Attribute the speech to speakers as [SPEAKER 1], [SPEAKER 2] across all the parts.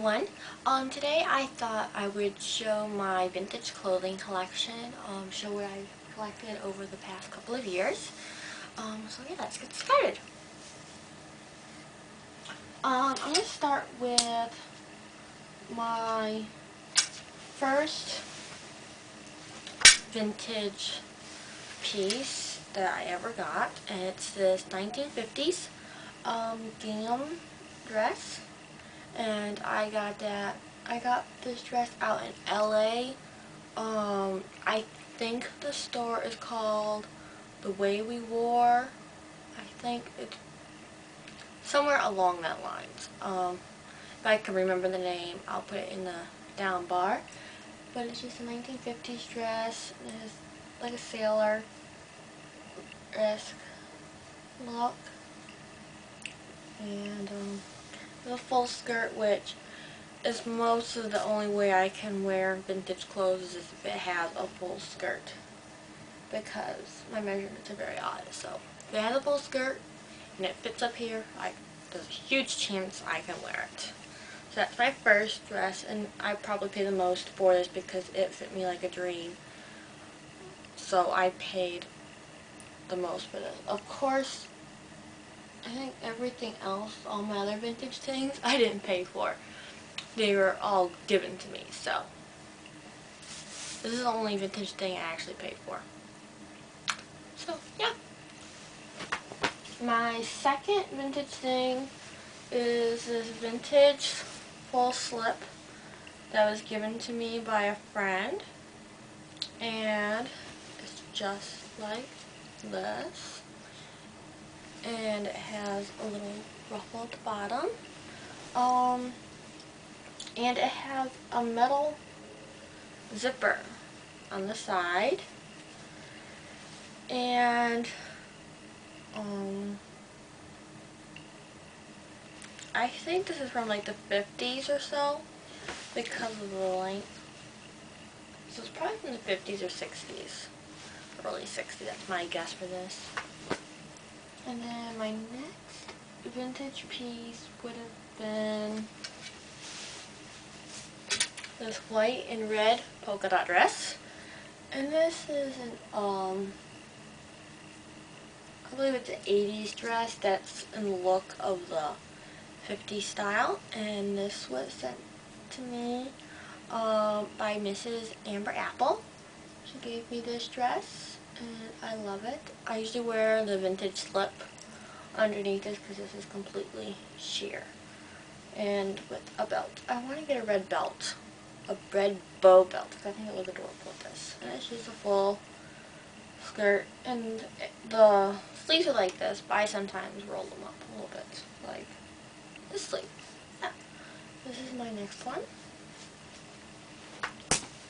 [SPEAKER 1] everyone. Today I thought I would show my vintage clothing collection, show what I've collected over the past couple of years. So yeah, let's get started. I'm going to start with my first vintage piece that I ever got, and it's this 1950s gingham dress. And I got this dress out in LA. I think the store is called The Way We Wore. I think it's somewhere along that lines. If I can remember the name, I'll put it in the down bar. But it's just a 1950s dress. It's like a sailor-esque look. And a full skirt, which is most of the only way I can wear vintage clothes is if it has a full skirt, because my measurements are very odd. So if it has a full skirt and it fits up here, there's a huge chance I can wear it. So that's my first dress, and I probably paid the most for this because it fit me like a dream. So I paid the most for this. Of course, I think everything else, all my other vintage things, I didn't pay for. They were all given to me, so this is the only vintage thing I actually paid for. So, yeah. My second vintage thing is this vintage full slip that was given to me by a friend, and it's just like this. And it has a little ruffled bottom. And it has a metal zipper on the side. And I think this is from like the 50s or so because of the length. So it's probably from the 50s or 60s. Early 60s, that's my guess for this. And then my next vintage piece would have been this white and red polka dot dress. And this is an, I believe it's an 80s dress that's in the look of the 50s style. And this was sent to me by Mrs. Amber Apple. She gave me this dress, and I love it. I usually wear the vintage slip underneath this because this is completely sheer. And with a belt. I want to get a red belt. A red bow belt, because I think it looks adorable with this. And it's just a full skirt. And the sleeves are like this, but I sometimes roll them up a little bit. Like this sleeve. Yeah. This is my next one.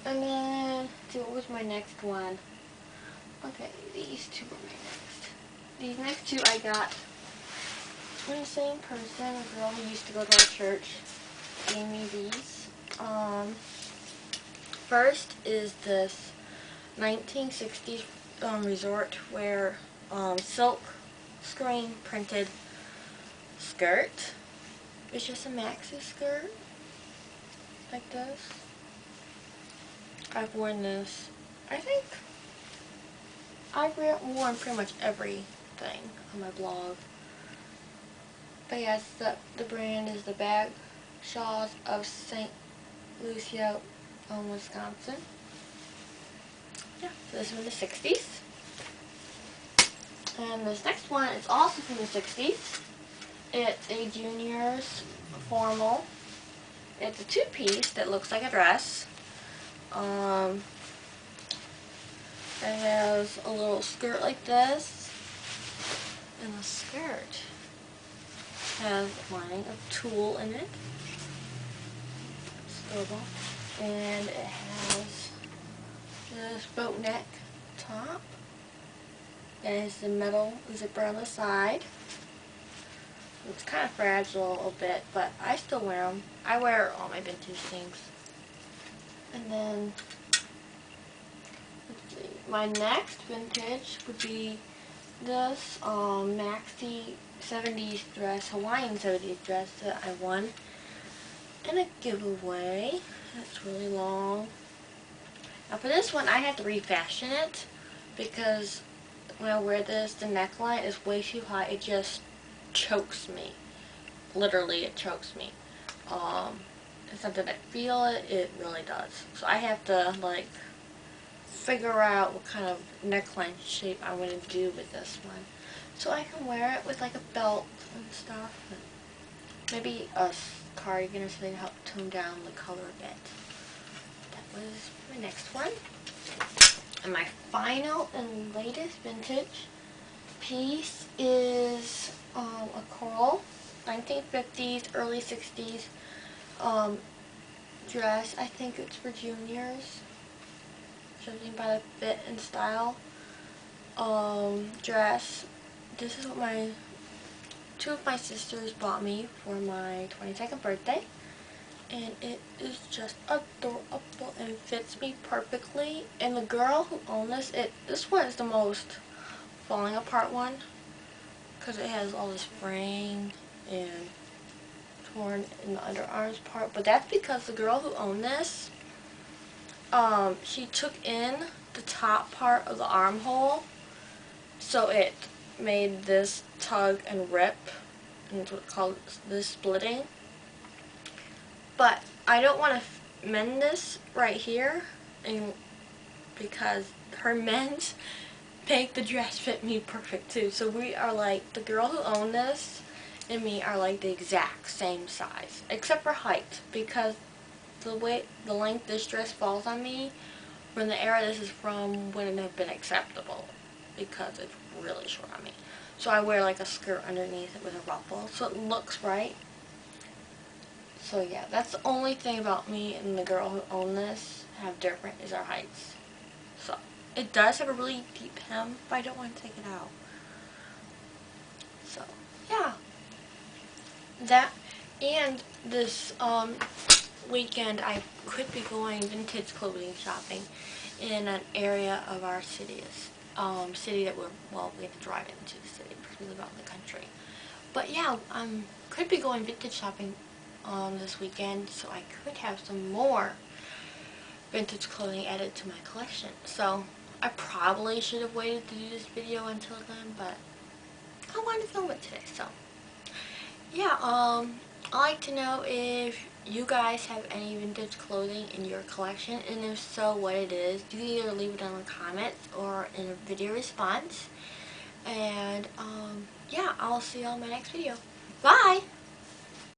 [SPEAKER 1] And then, let's see, what was my next one? Okay, these two were my next. These next two I got from the same person, a girl who used to go to our church, gave me these. First is this 1960s resort wear silk screen printed skirt. It's just a maxi skirt, like this. I've worn this, I think I've worn pretty much everything on my blog. But yes, the brand is the Bag Shawls of St. Lucia, Wisconsin. Yeah, so this is from the 60s. And this next one is also from the 60s. It's a junior's formal. It's a two-piece that looks like a dress. It has a little skirt like this, and the skirt has a lining of tulle in it. And it has this boat neck top. It has the metal zipper on the side. It's kind of fragile a bit, but I still wear them. I wear all my vintage things. And then, let's see, my next vintage would be this maxi 70s dress, Hawaiian 70s dress that I won and a giveaway. That's really long. Now for this one, I have to refashion it because when I wear this, the neckline is way too high. It just chokes me. Literally, it chokes me. It's not that I feel it, it really does. So I have to like figure out what kind of neckline shape I want to do with this one. So I can wear it with like a belt and stuff. And maybe a cardigan or something to help tone down the color a bit. That was my next one. And my final and latest vintage piece is a coral 1950s, early 60s dress. I think it's for juniors. Judging by the fit and style. Dress. This is what two of my sisters bought me for my 22nd birthday. And it is just adorable and fits me perfectly. And the girl who owned this one is the most falling apart one because it has all this fraying and torn in the underarms part. But that's because the girl who owned this, she took in the top part of the armhole, so it made this tug and rip, and it's what's called this splitting. But I don't want to mend this right here, and because her mends make the dress fit me perfect too. So we are like, the girl who owned this and me are like the exact same size, except for height, because the length this dress falls on me, from the era this is from, wouldn't have been acceptable because it's really short on me. So I wear like a skirt underneath it with a ruffle, so it looks right. So yeah, that's the only thing about me and the girl who owned this have different is our heights. So it does have a really deep hem, but I don't want to take it out. So yeah, that, and this weekend I could be going vintage clothing shopping in an area of our city that we have to drive into the city because we live out in the country. But yeah, could be going vintage shopping this weekend, so I could have some more vintage clothing added to my collection. So I probably should have waited to do this video until then, but I wanted to film it today. So yeah, I'd like to know if you guys have any vintage clothing in your collection, and if so, what it is. You can either leave it in the comments or in a video response. And yeah, I'll see you all in my next video. Bye!